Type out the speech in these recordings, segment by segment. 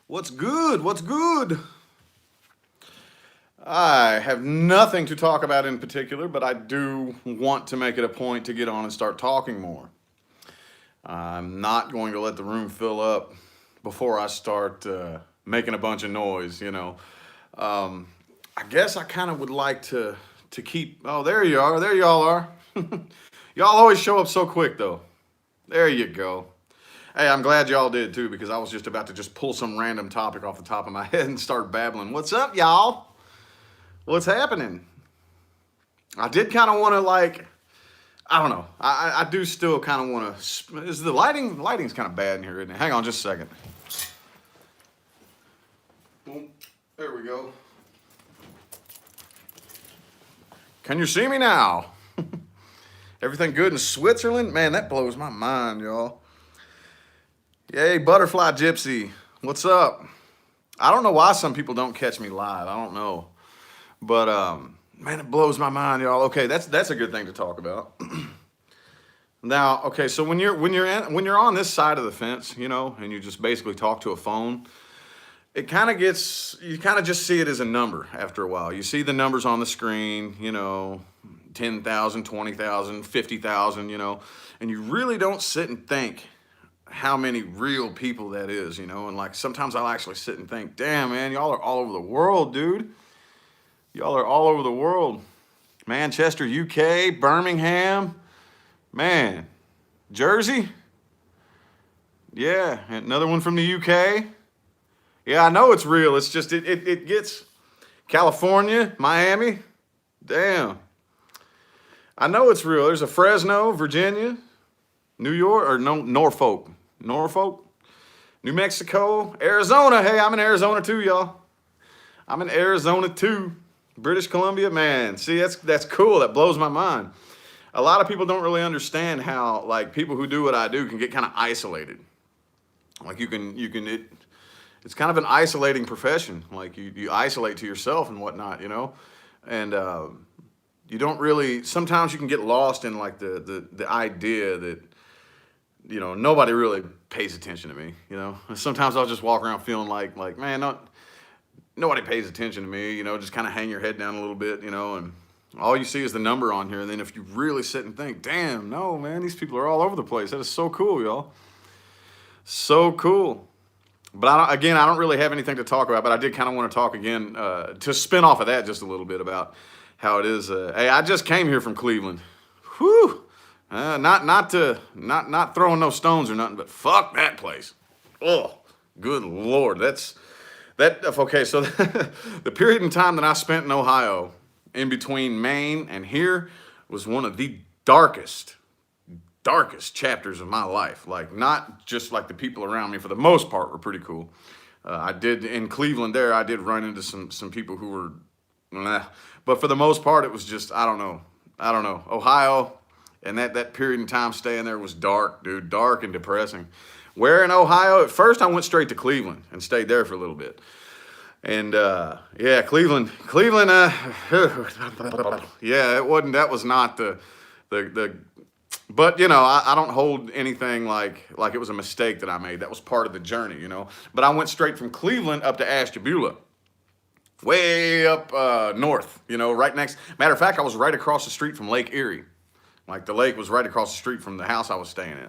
What's good? What's good? I have nothing to talk about in particular, but I do want to make it a point to get on and start talking more. I'm not going to let the room fill up before I start making a bunch of noise. Um, I guess I kind of would like to keep. Oh, there you are. There y'all are. Y'all always show up so quick, though. There you go. Hey, I'm glad y'all did too, because I was just about to just pull some random topic off the top of my head and start babbling. What's up, y'all? What's happening? I did kind of want to I don't know. I do still kind of want to. Is the lighting? Lighting's kind of bad in here, isn't it? Hang on just a second. Boom. There we go. Can you see me now? Everything good in Switzerland? Man, that blows my mind, y'all. Yay, Butterfly Gypsy. What's up? I don't know why some people don't catch me live. I don't know. But man, it blows my mind, y'all. Okay, that's a good thing to talk about. Now, okay, so when you're on this side of the fence, and you just basically talk to a phone, it kind of gets, you kind of just see it as a number after a while. You see the numbers on the screen, 10,000, 20,000, 50,000, and you really don't sit and think how many real people that is, and like sometimes I'll actually sit and think, damn, man, y'all are all over the world, dude. Y'all are all over the world. Manchester, UK, Birmingham, man, Jersey. Yeah, another one from the UK. Yeah, I know it's real. It's just, it gets California, Miami. Damn. I know it's real. There's a Fresno, Virginia, New York, or no, Norfolk, New Mexico, Arizona. Hey, I'm in Arizona too, y'all. I'm in Arizona too. British Columbia, man. See, that's cool. That blows my mind. A lot of people don't really understand how, like, people who do what I do can get kind of isolated. Like it's kind of an isolating profession. Like you isolate to yourself and whatnot, and you don't really. Sometimes you can get lost in like the idea that nobody really pays attention to me. And sometimes I'll just walk around feeling like man, nobody pays attention to me. Just kind of hang your head down a little bit, and all you see is the number on here. And then if you really sit and think, damn, no, man, these people are all over the place. That is so cool, y'all. So cool. But I don't really have anything to talk about. But I did kind of want to talk again to spin off of that just a little bit about how it is. Hey, I just came here from Cleveland. Whew. Not throwing no stones or nothing, but fuck that place. Oh, good Lord. Okay. So the period in time that I spent in Ohio, in between Maine and here, was one of the darkest chapters of my life. Like, not just like the people around me, for the most part, were pretty cool. I did in Cleveland there, I did run into some people who were, but for the most part, it was just, I don't know. Ohio, and that period in time staying there was dark, dude, dark and depressing. Where in Ohio? At first, I went straight to Cleveland and stayed there for a little bit. And yeah, Cleveland. Yeah, it wasn't. That was not the. But I don't hold anything like it was a mistake that I made. That was part of the journey, But I went straight from Cleveland up to Ashtabula, way up north, right next. Matter of fact, I was right across the street from Lake Erie. Like, the lake was right across the street from the house I was staying in.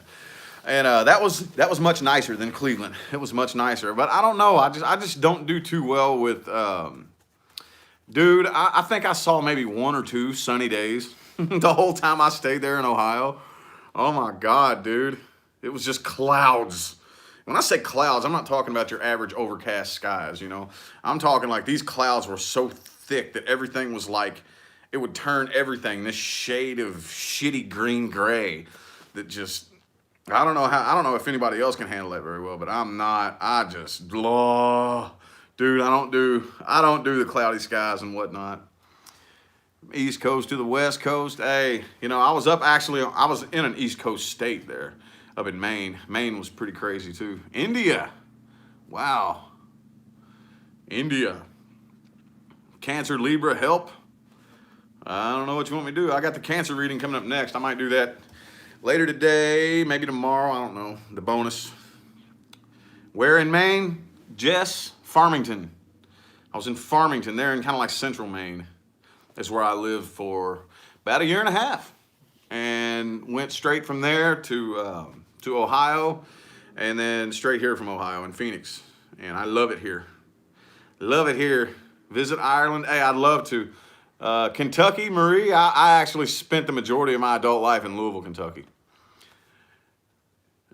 And that was much nicer than Cleveland. It was much nicer. But I don't know. I just don't do too well with. Dude, I think I saw maybe one or two sunny days the whole time I stayed there in Ohio. Oh my God, dude. It was just clouds. When I say clouds, I'm not talking about your average overcast skies, I'm talking like these clouds were so thick that everything was like, it would turn everything this shade of shitty green gray that just, I don't know if anybody else can handle that very well, but I'm not. I just, dude, I don't do the cloudy skies and whatnot. East Coast to the West Coast. Hey, I was in an East Coast state there, up in Maine. Maine was pretty crazy too. India. Wow. India. Cancer, Libra, help. I don't know what you want me to do. I got the Cancer reading coming up next. I might do that later today, maybe tomorrow. I don't know. The bonus. Where in Maine? Jess, Farmington. I was in Farmington, there in kind of like central Maine. Is where I lived for about a year and a half, and went straight from there to Ohio, and then straight here from Ohio in Phoenix. And I love it here. Love it here. Visit Ireland. Hey, I'd love to. Kentucky, Marie. I actually spent the majority of my adult life in Louisville, Kentucky.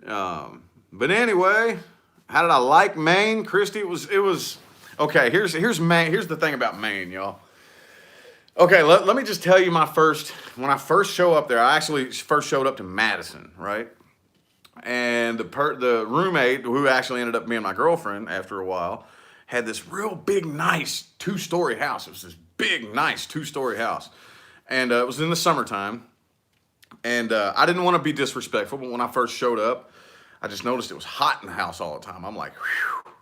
But anyway, how did I like Maine, Christy? It was okay. Here's Maine. Here's the thing about Maine, y'all. Okay, let me just tell you when I first show up there. I actually first showed up to Madison, right? And the roommate, who actually ended up being my girlfriend after a while, had this real big, nice 2-story house. It was this big, nice 2-story house, and it was in the summertime. And I didn't want to be disrespectful, but when I first showed up, I just noticed it was hot in the house all the time. I'm like, whew,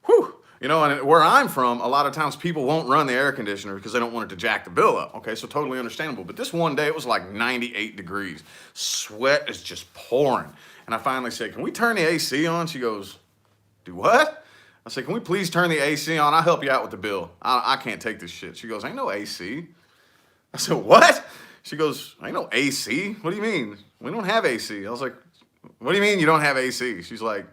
whew. You know, and where I'm from, a lot of times people won't run the air conditioner because they don't want it to jack the bill up. Okay, so totally understandable. But this one day, it was like 98 degrees. Sweat is just pouring. And I finally said, can we turn the AC on? She goes, do what? I said, can we please turn the AC on? I'll help you out with the bill. I can't take this shit. She goes, ain't no AC. I said, what? She goes, ain't no AC. What do you mean? We don't have AC. I was like, what do you mean you don't have AC? She's like,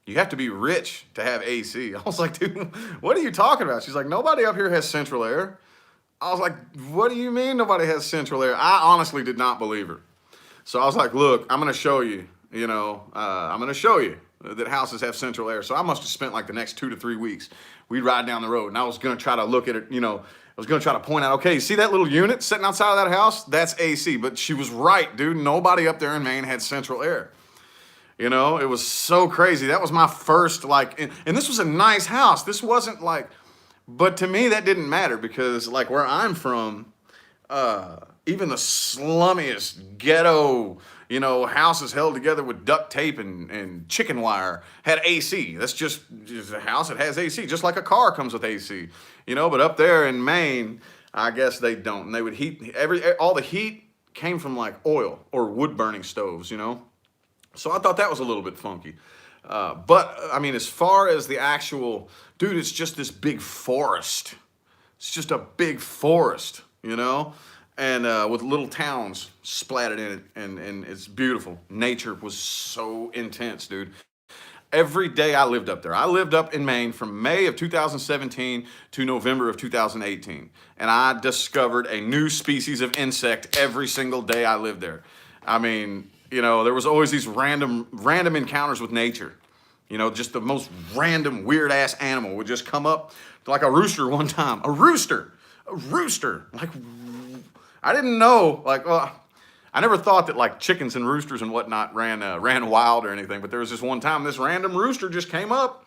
you have to be rich to have AC. I was like, dude, what are you talking about? She's like, nobody up here has central air. I was like, what do you mean nobody has central air? I honestly did not believe her. So I was like, look, I'm going to show you, I'm going to show you that houses have central air. So I must have spent like the next 2 to 3 weeks. We'd ride down the road, and I was going to try to look at it, I was going to try to point out, okay, you see that little unit sitting outside of that house? That's AC. But she was right, dude. Nobody up there in Maine had central air. It was so crazy. That was my first, and this was a nice house. This wasn't but to me, that didn't matter because, where I'm from, even the slummiest ghetto, houses held together with duct tape and chicken wire had AC. That's just a house that has AC, just like a car comes with AC, But up there in Maine, I guess they don't. And they would heat, all the heat came from, oil or wood-burning stoves, So I thought that was a little bit funky. But, I mean, as far as the actual, dude, it's just this big forest. It's just a big forest, and with little towns splattered in it, and it's beautiful. Nature was so intense, dude. Every day I lived up there. I lived up in Maine from May of 2017 to November of 2018. And I discovered a new species of insect every single day I lived there. I mean, there was always these random encounters with nature. Just the most random, weird-ass animal would just come up, like a rooster one time. A rooster. I didn't know, I never thought that, chickens and roosters and whatnot ran wild or anything. But there was this one time, this random rooster just came up,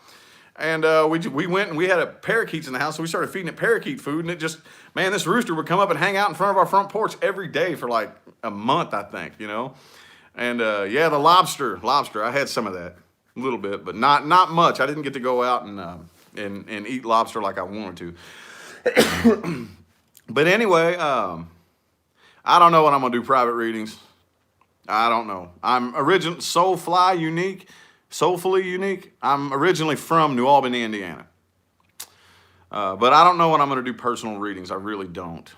and we went and we had a parakeets in the house, so we started feeding it parakeet food, and it just, man, this rooster would come up and hang out in front of our front porch every day for, a month, I think, And yeah, the lobster, I had some of that, a little bit, but not much. I didn't get to go out and eat lobster like I wanted to. But anyway, I don't know when I'm gonna do private readings. I don't know. I'm soulfully unique. I'm originally from New Albany, Indiana, but I don't know when I'm gonna do personal readings. I really don't.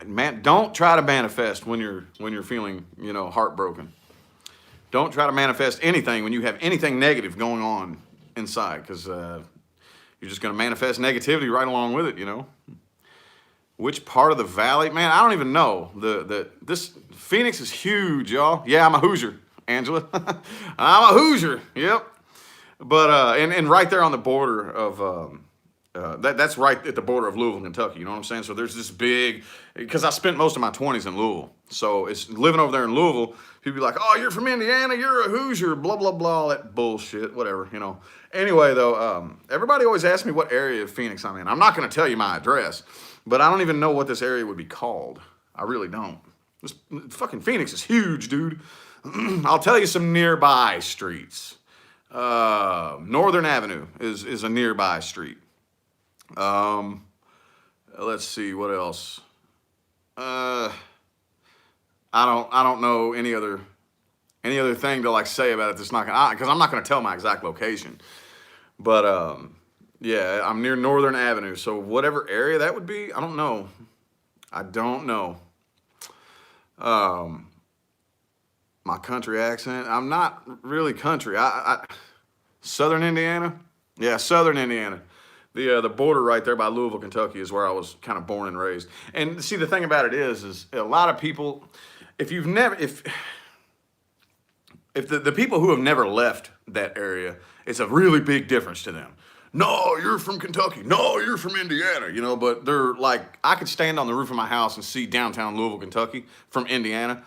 Man, don't try to manifest when you're feeling, heartbroken. Don't try to manifest anything when you have anything negative going on inside, because you're just going to manifest negativity right along with it, Which part of the valley? Man, I don't even know. This Phoenix is huge, y'all. Yeah, I'm a Hoosier, Angela. I'm a Hoosier. Yep. But and right there on the border of that's right at the border of Louisville, Kentucky. You know what I'm saying? So there's this big, because I spent most of my 20s in Louisville. So it's living over there in Louisville. People be like, oh, you're from Indiana, you're a Hoosier, blah, blah, blah, all that bullshit, whatever, Anyway, though, everybody always asks me what area of Phoenix I'm in. I'm not going to tell you my address, but I don't even know what this area would be called. I really don't. This fucking Phoenix is huge, dude. I'll tell you some nearby streets. Northern Avenue is a nearby street. Let's see, what else? I don't know any other any other thing to like say about it that's not gonna, because I'm not gonna tell my exact location. But yeah, I'm near Northern Avenue, so whatever area that would be, I don't know. I don't know. My country accent, I'm not really country. Southern Indiana? Yeah, Southern Indiana. The border right there by Louisville, Kentucky is where I was kind of born and raised. And see, the thing about it is a lot of people, if you've never, if the people who have never left that area, it's a really big difference to them. No, you're from Kentucky. No, you're from Indiana, you know, but they're like, I could stand on the roof of my house and see downtown Louisville, Kentucky from Indiana.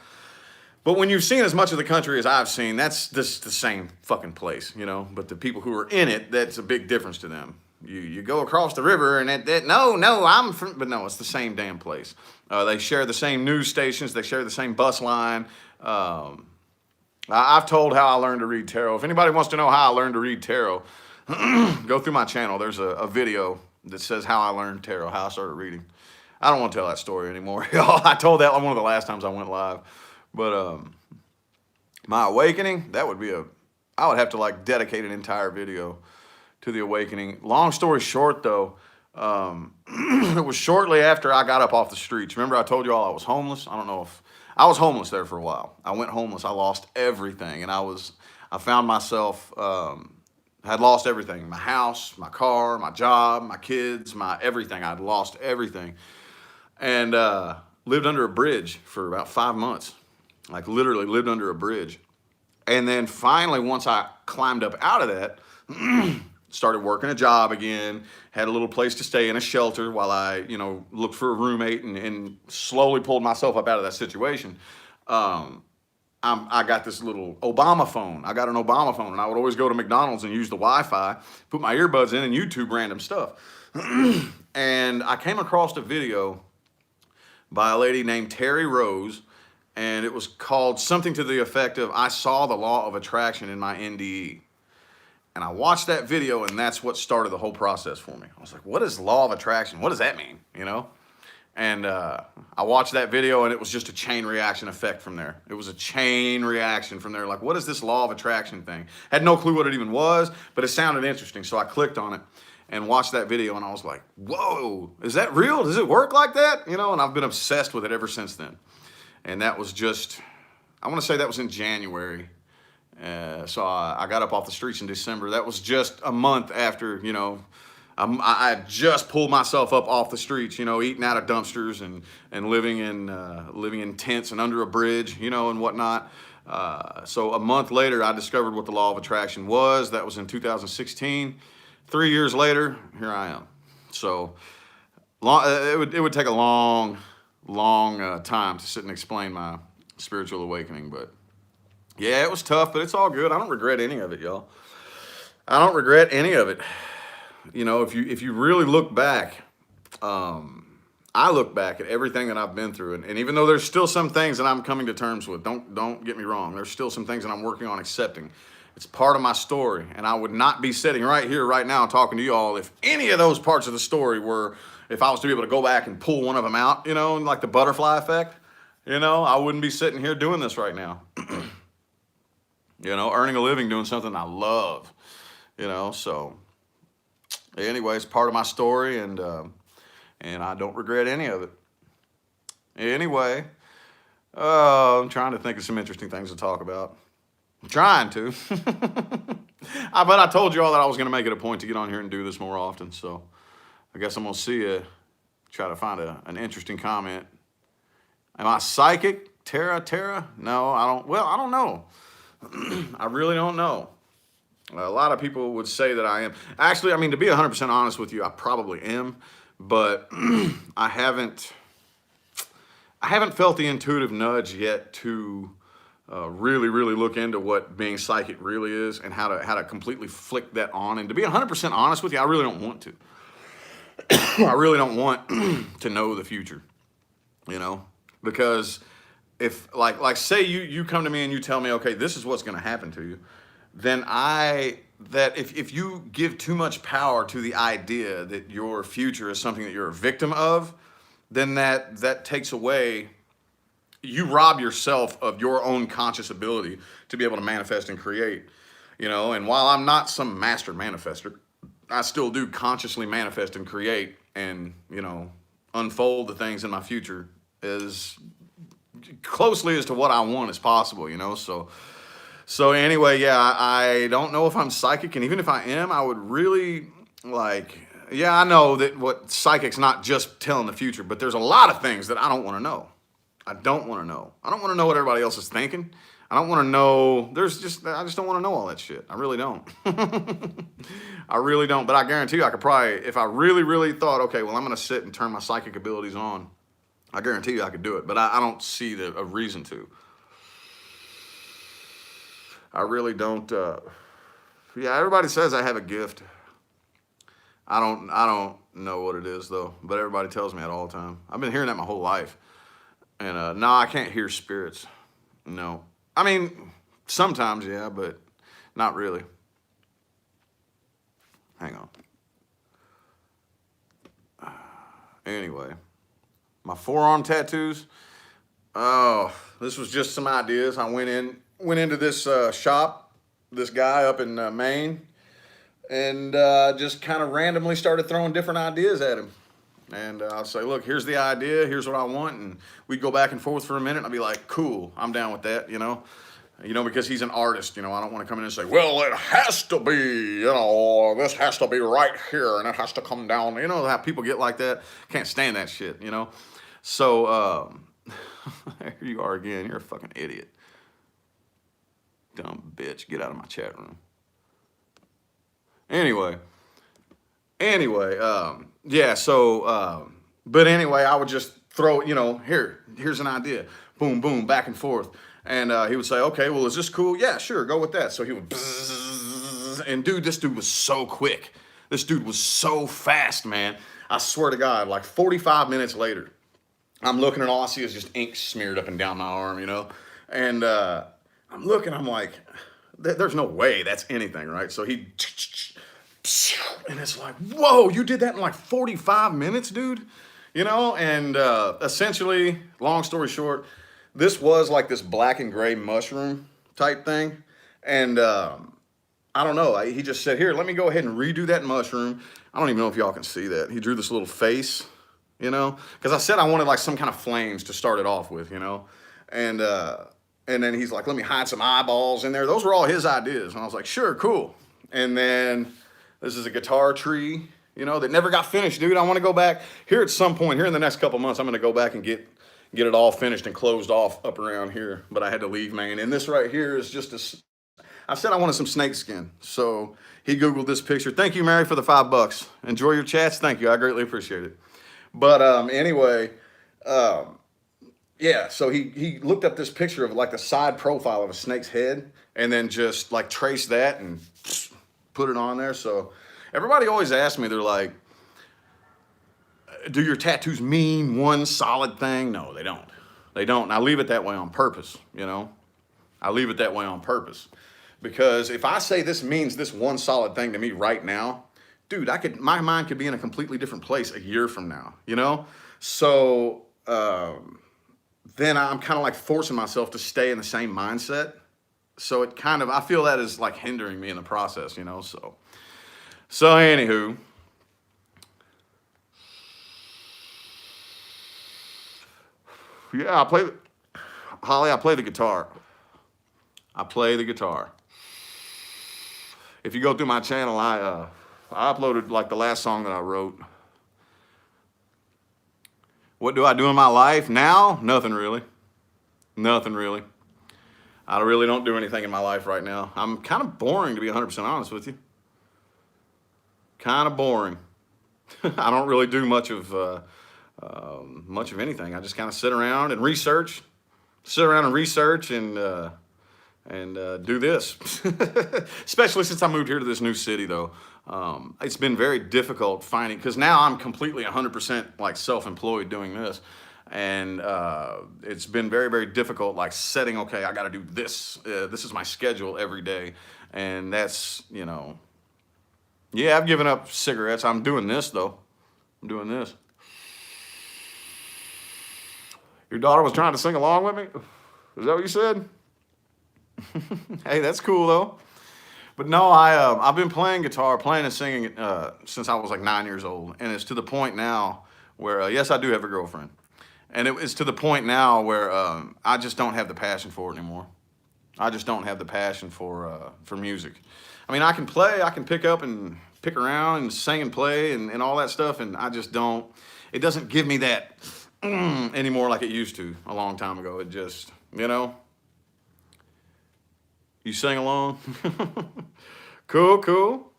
But when you've seen as much of the country as I've seen, that's just the same fucking place, you know. But the people who are in it, that's a big difference to them. You go across the river and no, I'm from, but no, it's the same damn place. They share the same news stations. They share the same bus line. I've told how I learned to read tarot. If anybody wants to know how I learned to read tarot, go through my channel. There's a video that says how I learned tarot, how I started reading. I don't want to tell that story anymore. I told that one of the last times I went live. But my awakening, that would be I would have to like dedicate an entire video to the awakening. Long story short though, it was shortly after I got up off the streets. Remember I told you all I was homeless? I don't know if, I was homeless there for a while. I went homeless, I lost everything. And I found myself, had lost everything. My house, my car, my job, my kids, my everything. I'd lost everything. And lived under a bridge for about 5 months. Like literally lived under a bridge. And then finally, once I climbed up out of that, started working a job again, had a little place to stay in a shelter while I, you know, looked for a roommate and slowly pulled myself up out of that situation. I got this little Obama phone. I got an Obama phone and I would always go to McDonald's and use the Wi-Fi, put my earbuds in and YouTube random stuff. And I came across a video by a lady named Terry Rose, and it was called something to the effect of, I saw the law of attraction in my NDE. And I watched that video, and that's what started the whole process for me. I was like, what is law of attraction? What does that mean, you know? And I watched that video, and it was just a chain reaction effect from there. It was a chain reaction from there. Like, what is this law of attraction thing? Had no clue what it even was, but it sounded interesting, so I clicked on it and watched that video, and I was like, whoa, is that real? Does it work like that? You know, and I've been obsessed with it ever since then. And that was just, I want to say that was in January. So I got up off the streets in December. That was just a month after, you know, I just pulled myself up off the streets, you know, eating out of dumpsters and living in tents and under a bridge, you know, and whatnot. So a month later, I discovered what the law of attraction was. That was in 2016. 3 years later, here I am. So it would take a long time to sit and explain my spiritual awakening, but yeah, it was tough, but it's all good. I don't regret any of it, y'all. I don't regret any of it. You know, if you really look back, I look back at everything that I've been through, and even though there's still some things that I'm coming to terms with, don't get me wrong, there's still some things that I'm working on accepting. It's part of my story, and I would not be sitting right here right now talking to you all if any of those parts of the story were, if I was to be able to go back and pull one of them out, you know, like the butterfly effect, you know, I wouldn't be sitting here doing this right now. You know, earning a living doing something I love, you know, so anyway, it's part of my story, and I don't regret any of it. Anyway, I'm trying to think of some interesting things to talk about. I'm trying to. But I told you all that I was going to make it a point to get on here and do this more often, so I guess I'm going to see you, try to find an interesting comment. Am I psychic? Tara? No, I don't know. I really don't know. A lot of people would say that I am. Actually, I mean, to be 100% honest with you, I probably am, but I haven't felt the intuitive nudge yet to really look into what being psychic really is and how to completely flick that on. And to be 100% honest with you, I really don't want to. I really don't want to know the future, you know, because if like say you come to me and you tell me, okay, this is what's going to happen to you, then if you give too much power to the idea that your future is something that you're a victim of, then that takes away you rob yourself of your own conscious ability to be able to manifest and create. And while I'm not some master manifester, I still do consciously manifest and create and, unfold the things in my future as closely as to what I want as possible, So anyway, yeah, I don't know if I'm psychic, and even if I am, I would really yeah, I know that what psychic's not just telling the future, but there's a lot of things that I don't want to know. I don't want to know. I don't want to know what everybody else is thinking. I don't want to know. I just don't want to know all that shit. I really don't. I really don't. But I guarantee you, I could probably, if I really, really thought, okay, well, I'm going to sit and turn my psychic abilities on, I guarantee you I could do it. But I don't see a reason to. I really don't. Yeah, everybody says I have a gift. I don't know what it is though, but everybody tells me that all the time. I've been hearing that my whole life. And no, I can't hear spirits. No. I mean, sometimes, yeah, but not really. Hang on. Anyway, my forearm tattoos. Oh, this was just some ideas. I went into this shop, this guy up in Maine, and just kind of randomly started throwing different ideas at him. And I'll say, look, here's the idea, here's what I want, and we'd go back and forth for a minute, and I'd be like, cool, I'm down with that, because he's an artist, I don't want to come in and say, well, it has to be, this has to be right here, and it has to come down, how people get like that, can't stand that shit, So, there you are again, you're a fucking idiot. Dumb bitch, get out of my chat room. Anyway, yeah, so, but anyway, I would just throw, here's an idea, boom, boom, back and forth. And he would say, okay, well, is this cool? Yeah, sure, go with that. So he would, and dude, this dude was so quick. This dude was so fast, man. I swear to God, like 45 minutes later, I'm looking and all I see is just ink smeared up and down my arm, And I'm looking, I'm like, there's no way that's anything, right? So he, and it's like, whoa, you did that in like 45 minutes, dude? And essentially, long story short, this was like this black and gray mushroom type thing. And I don't know, he just said, here, let me go ahead and redo that mushroom. I don't even know if y'all can see that. He drew this little face, because I said I wanted like some kind of flames to start it off with, And then he's like, let me hide some eyeballs in there. Those were all his ideas. And I was like, sure, cool. And then this is a guitar tree, that never got finished, dude. I want to go back here at some point here in the next couple months. I'm going to go back and get it all finished and closed off up around here. But I had to leave Maine. And this right here is just I said I wanted some snake skin. So he Googled this picture. Thank you, Mary, for the $5. Enjoy your chats. Thank you. I greatly appreciate it. But anyway, yeah, so he looked up this picture of like the side profile of a snake's head and then just like traced that and put it on there. So everybody always asks me, they're like, do your tattoos mean one solid thing? No, they don't. They don't. And I leave it that way on purpose, I leave it that way on purpose. Because if I say this means this one solid thing to me right now, dude, my mind could be in a completely different place a year from now, So then I'm kind of like forcing myself to stay in the same mindset. So it kind of, I feel that is like hindering me in the process, So anywho, yeah, I play the guitar. I play the guitar. If you go through my channel, I uploaded like the last song that I wrote. What do I do in my life now? Nothing really. Nothing really. I really don't do anything in my life right now. I'm kind of boring, to be 100% honest with you. Kind of boring. I don't really do much of anything. I just kind of sit around and research. And do this. Especially since I moved here to this new city, though. It's been very difficult finding, because now I'm completely 100% like self-employed doing this. And it's been very, very difficult, like setting, okay, I got to do this. This is my schedule every day. And that's, yeah, I've given up cigarettes. I'm doing this, though. I'm doing this. Your daughter was trying to sing along with me? Is that what you said? Hey, that's cool though. But no, I've been playing guitar, playing and singing since I was like 9 years old, and it's to the point now where yes, I do have a girlfriend, and it's to the point now where I just don't have the passion for it anymore. I just don't have the passion for music. I mean, I can play, I can pick up and pick around and sing and play and all that stuff, and I just don't. It doesn't give me that anymore like it used to a long time ago. It just, you know. You sing along? Cool, cool.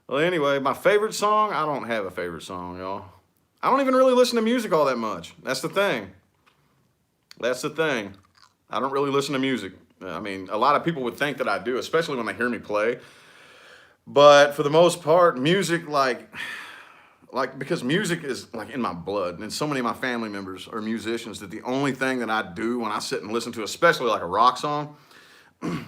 Well, anyway, my favorite song? I don't have a favorite song, y'all. I don't even really listen to music all that much. That's the thing. That's the thing. I don't really listen to music. I mean, a lot of people would think that I do, especially when they hear me play. But for the most part, music, because music is like in my blood, and so many of my family members are musicians that the only thing that I do when I sit and listen to, especially like a rock song,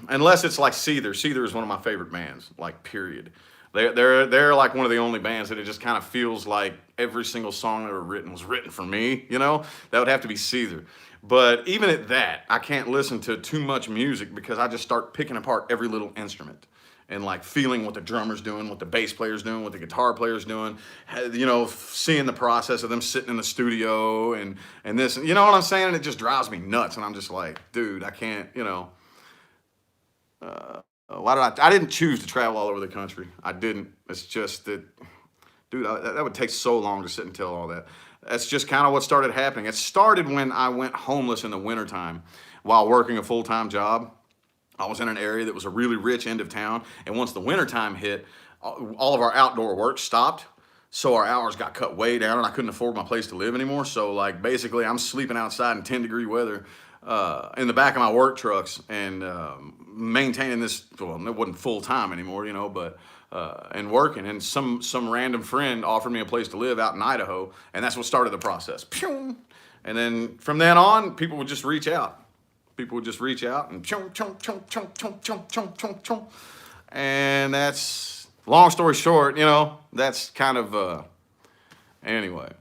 unless it's like Seether. Seether is one of my favorite bands, like period. They're like one of the only bands that it just kind of feels like every single song ever written was written for me, you know? That would have to be Seether. But even at that, I can't listen to too much music because I just start picking apart every little instrument and like feeling what the drummer's doing, what the bass player's doing, what the guitar player's doing, you know, seeing the process of them sitting in the studio and this, you know what I'm saying? And it just drives me nuts. And I'm just like, dude, I can't, you know. Why did I didn't choose to travel all over the country. I didn't. It's just that, dude, that would take so long to sit and tell all that. That's just kind of what started happening. It started when I went homeless in the wintertime while working a full-time job. I was in an area that was a really rich end of town, and once the wintertime hit, all of our outdoor work stopped. So our hours got cut way down, and I couldn't afford my place to live anymore. So like basically I'm sleeping outside in 10-degree weather in the back of my work trucks and maintaining this. Well, it wasn't full time anymore, you know, but and working. And some random friend offered me a place to live out in Idaho, and that's what started the process. Pew! And then from then on, people would just reach out. People would just reach out and chunk, chunk, chunk, chunk, chunk, chunk, chunk, chunk, chunk. And that's, long story short, you know, that's kind of, anyway.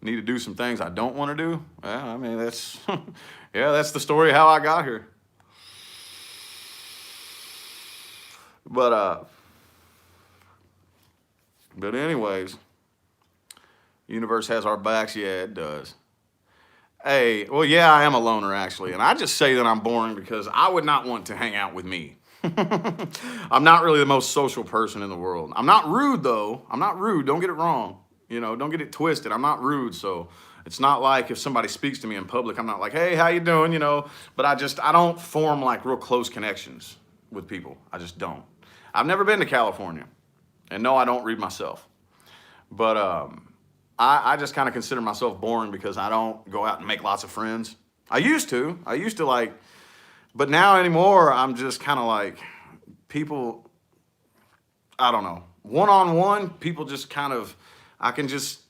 Need to do some things I don't want to do. Yeah, I mean, that's, yeah, that's the story of how I got here. But anyways, universe has our backs. Yeah, it does. Hey, well, yeah, I am a loner, actually. And I just say that I'm boring because I would not want to hang out with me. I'm not really the most social person in the world. I'm not rude, though. I'm not rude. Don't get it wrong. You know, don't get it twisted. I'm not rude, so it's not like if somebody speaks to me in public, I'm not like, hey, how you doing, you know? But I don't form like real close connections with people. I just don't. I've never been to California. And no, I don't read myself. But I just kind of consider myself boring because I don't go out and make lots of friends. I used to like, but now anymore, I'm just kind of like people, I don't know, one-on-one, people just kind of, I just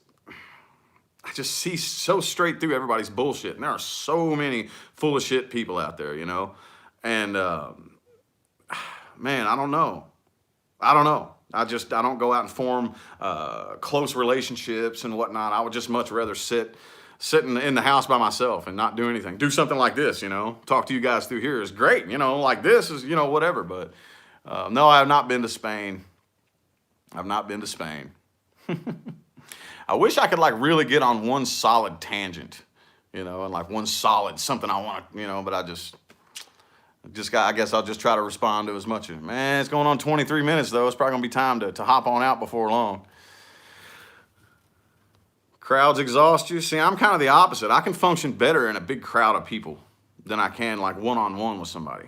see so straight through everybody's bullshit. And there are so many full of shit people out there, you know? And, man, I don't know. I don't go out and form close relationships and whatnot. I would just much rather sit in the house by myself and not do anything. Do something like this, you know. Talk to you guys through here is great, you know. Like this is, you know, whatever. But no, I have not been to Spain. I've not been to Spain. I wish I could like really get on one solid tangent, you know, and like one solid something I want, you know. But I guess I'll just try to respond to as much of it. Man, it's going on 23 minutes, though. It's probably going to be time to hop on out before long. Crowds exhaust you. See, I'm kind of the opposite. I can function better in a big crowd of people than I can, like, one-on-one with somebody.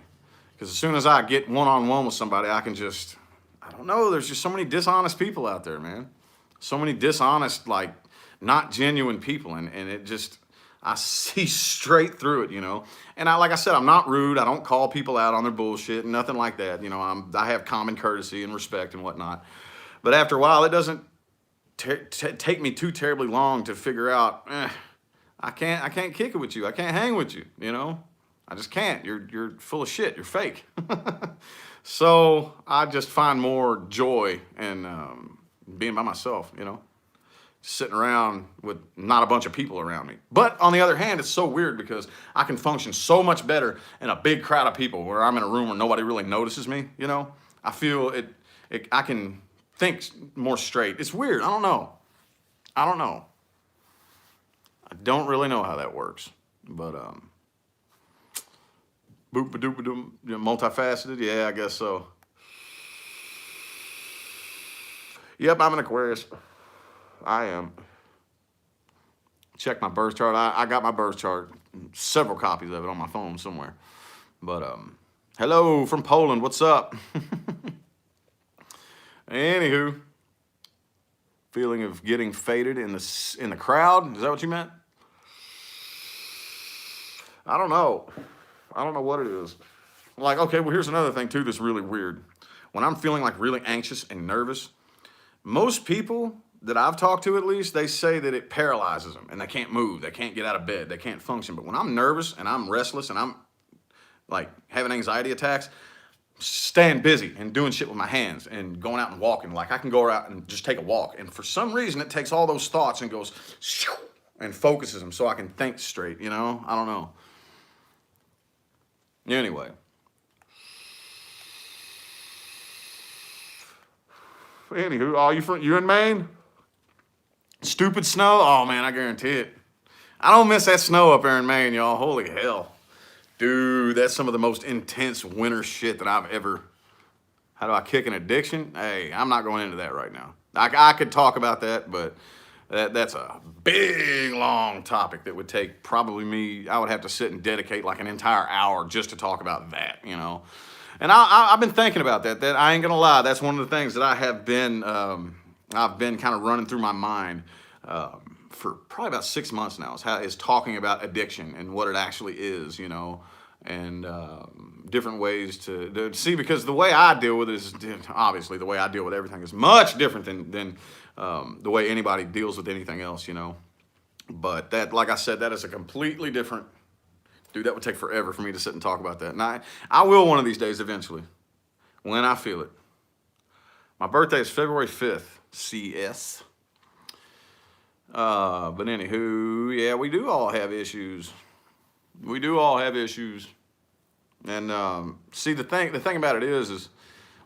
Because as soon as I get one-on-one with somebody, I can just, I don't know, there's just so many dishonest people out there, man. So many dishonest, like, not genuine people. And it just, I see straight through it, you know. And like I said, I'm not rude. I don't call people out on their bullshit, nothing like that. You know, I have common courtesy and respect and whatnot. But after a while, it doesn't take me too terribly long to figure out, I can't kick it with you. I can't hang with you, you know. I just can't. You're full of shit. You're fake. So I just find more joy in being by myself, you know. sitting around with not a bunch of people around me. But on the other hand, it's so weird because I can function so much better in a big crowd of people where I'm in a room where nobody really notices me, you know? I feel I can think more straight. It's weird. I don't know. I don't really know how that works. But, boop-a-doop-a-doom, multifaceted? Yeah, I guess so. Yep, I'm an Aquarius. I am. Check my birth chart. I got my birth chart, several copies of it on my phone somewhere. But hello from Poland. What's up? Anywho, feeling of getting faded in the crowd. Is that what you meant? I don't know. I don't know what it is. Like, okay, well, here's another thing too that's really weird. When I'm feeling like really anxious and nervous, most people that I've talked to, at least, they say that it paralyzes them and they can't move, they can't get out of bed, they can't function. But when I'm nervous and I'm restless and I'm like having anxiety attacks, staying busy and doing shit with my hands and going out and walking. Like I can go out and just take a walk. And for some reason, it takes all those thoughts and goes and focuses them so I can think straight, you know? I don't know. Anyway. Anywho, oh, you in Maine? Stupid snow? Oh man, I guarantee it. I don't miss that snow up there in Maine, y'all. Holy hell. Dude, that's some of the most intense winter shit that I've ever... How do I kick an addiction? Hey, I'm not going into that right now. I could talk about that, but that's a big, long topic that would take probably me... I would have to sit and dedicate like an entire hour just to talk about that, you know? And I've been thinking about that. That I ain't gonna lie. That's one of the things that I have been, I've been kind of running through my mind for probably about 6 months now. Is talking about addiction and what it actually is, you know, and different ways to see. Because the way I deal with it is obviously the way I deal with everything is much different than the way anybody deals with anything else, you know. But that, like I said, that is a completely different. Dude, that would take forever for me to sit and talk about that. And I will one of these days eventually, when I feel it. My birthday is February 5th, CS. But anywho, yeah, we do all have issues. We do all have issues. And see, the thing about it is,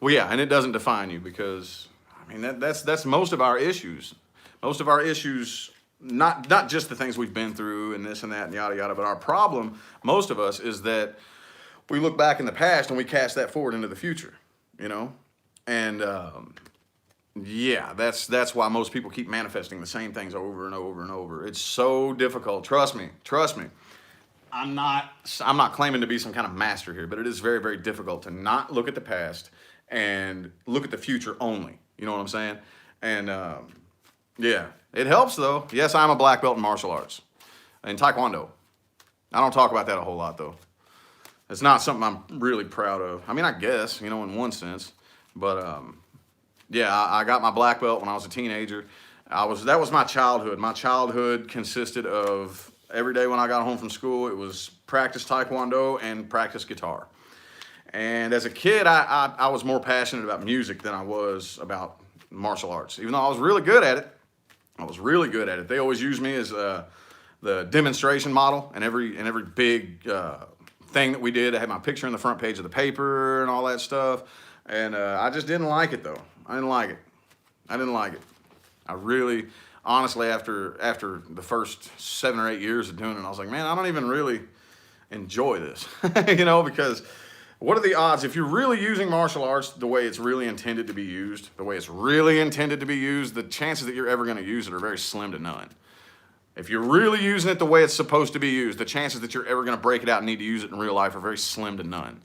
well, yeah, and it doesn't define you because, I mean, that's most of our issues. Most of our issues... Not just the things we've been through and this and that and yada yada, but our problem, most of us, is that we look back in the past and we cast that forward into the future, you know? And yeah, that's why most people keep manifesting the same things over and over and over. It's so difficult. Trust me. I'm not claiming to be some kind of master here, but it is very, very difficult to not look at the past and look at the future only. You know what I'm saying? And yeah, it helps though. Yes, I'm a black belt in martial arts and Taekwondo. I don't talk about that a whole lot though. It's not something I'm really proud of. I mean, I guess, you know, in one sense, but yeah, I got my black belt when I was a teenager. That was my childhood. My childhood consisted of every day when I got home from school, it was practice Taekwondo and practice guitar. And as a kid, I was more passionate about music than I was about martial arts, even though I was really good at it. They always used me as the demonstration model, and every big thing that we did. I had my picture on the front page of the paper and all that stuff. And I just didn't like it though. I didn't like it. I really, honestly, after the first 7 or 8 years of doing it, I was like, man, I don't even really enjoy this, you know, because what are the odds if you're really using martial arts the way it's really intended to be used, the chances that you're ever going to use it are very slim to none. If you're really using it the way it's supposed to be used, the chances that you're ever going to break it out and need to use it in real life are very slim to none.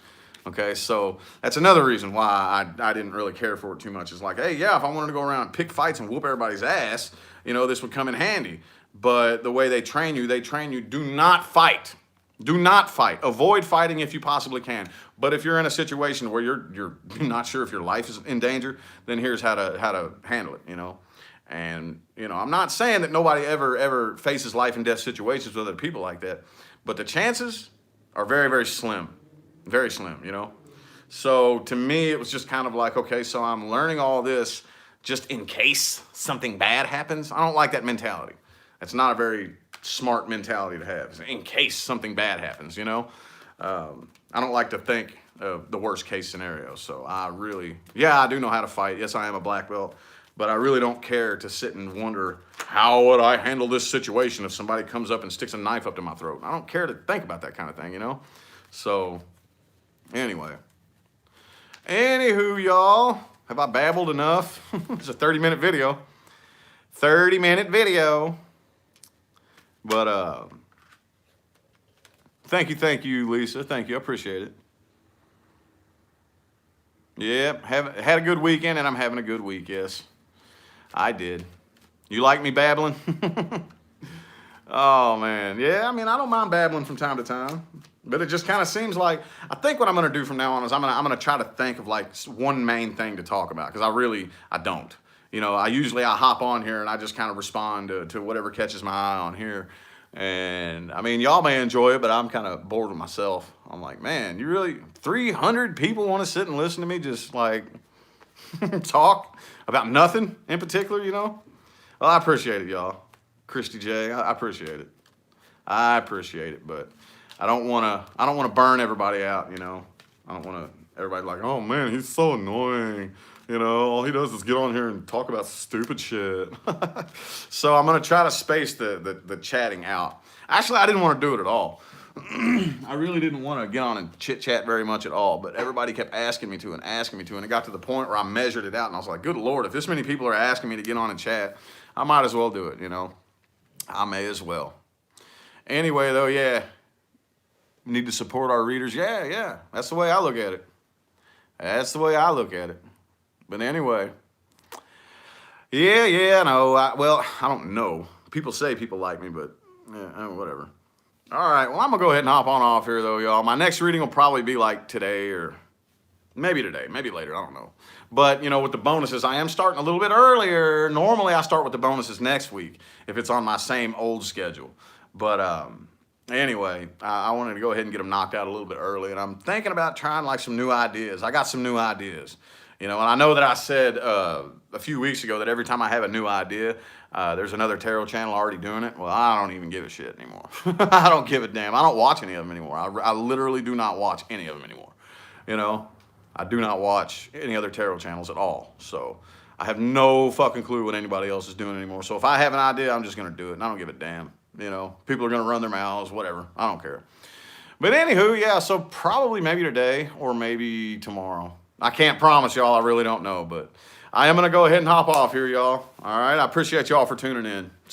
Okay, so that's another reason why I didn't really care for it too much. It's like, hey, yeah, if I wanted to go around and pick fights and whoop everybody's ass, you know, this would come in handy. But the way they train you, do not fight. Do not fight. Avoid fighting if you possibly can. But if you're in a situation where you're not sure if your life is in danger, then here's how to handle it, you know. And, you know, I'm not saying that nobody ever faces life and death situations with other people like that, but the chances are very, very slim. Very slim, you know. So to me, it was just kind of like, okay, so I'm learning all this just in case something bad happens. I don't like that mentality. That's not a very smart mentality to have. In case something bad happens, you know. I don't like to think of the worst case scenario. So I do know how to fight. Yes, I am a black belt, but I really don't care to sit and wonder how would I handle this situation if somebody comes up and sticks a knife up to my throat. I don't care to think about that kind of thing, you know. So anyway, anywho, y'all, have I babbled enough? It's a 30-minute video. 30-minute video. But thank you, Lisa. Thank you. I appreciate it. Yep, had a good weekend, and I'm having a good week. Yes, I did. You like me babbling? Oh man, yeah. I mean, I don't mind babbling from time to time, but it just kind of seems like I think what I'm gonna do from now on is I'm gonna try to think of like one main thing to talk about, because I don't. You know, I hop on here and I just kind of respond to whatever catches my eye on here. And I mean, y'all may enjoy it, but I'm kind of bored with myself. I'm like, man, 300 people want to sit and listen to me just like talk about nothing in particular, you know? Well, I appreciate it, y'all. Christy J, I appreciate it. I appreciate it, but I don't want to burn everybody out, you know? I don't want everybody like, oh man, he's so annoying. You know, all he does is get on here and talk about stupid shit. So I'm going to try to space the chatting out. Actually, I didn't want to do it at all. I really didn't want to get on and chit-chat very much at all, but everybody kept asking me to, and it got to the point where I measured it out, and I was like, good Lord, if this many people are asking me to get on and chat, I might as well do it, you know? I may as well. Anyway, though, yeah, we need to support our readers. Yeah, that's the way I look at it. That's the way I look at it. But anyway, no. I don't know. People say people like me, but yeah, whatever. All right, well, I'm going to go ahead and hop on off here, though, y'all. My next reading will probably be like today, or maybe today, maybe later, I don't know. But, you know, with the bonuses, I am starting a little bit earlier. Normally, I start with the bonuses next week if it's on my same old schedule. But anyway, I wanted to go ahead and get them knocked out a little bit early, and I'm thinking about trying like some new ideas. I got some new ideas. You know, and I know that I said a few weeks ago that every time I have a new idea, there's another tarot channel already doing it. Well, I don't even give a shit anymore. I don't give a damn. I don't watch any of them anymore. I literally do not watch any of them anymore. You know, I do not watch any other tarot channels at all. So I have no fucking clue what anybody else is doing anymore. So if I have an idea, I'm just going to do it. And I don't give a damn. You know, people are going to run their mouths, whatever. I don't care. But anywho, yeah, so probably maybe today or maybe tomorrow. I can't promise y'all, I really don't know, but I am going to go ahead and hop off here, y'all. All right, I appreciate y'all for tuning in.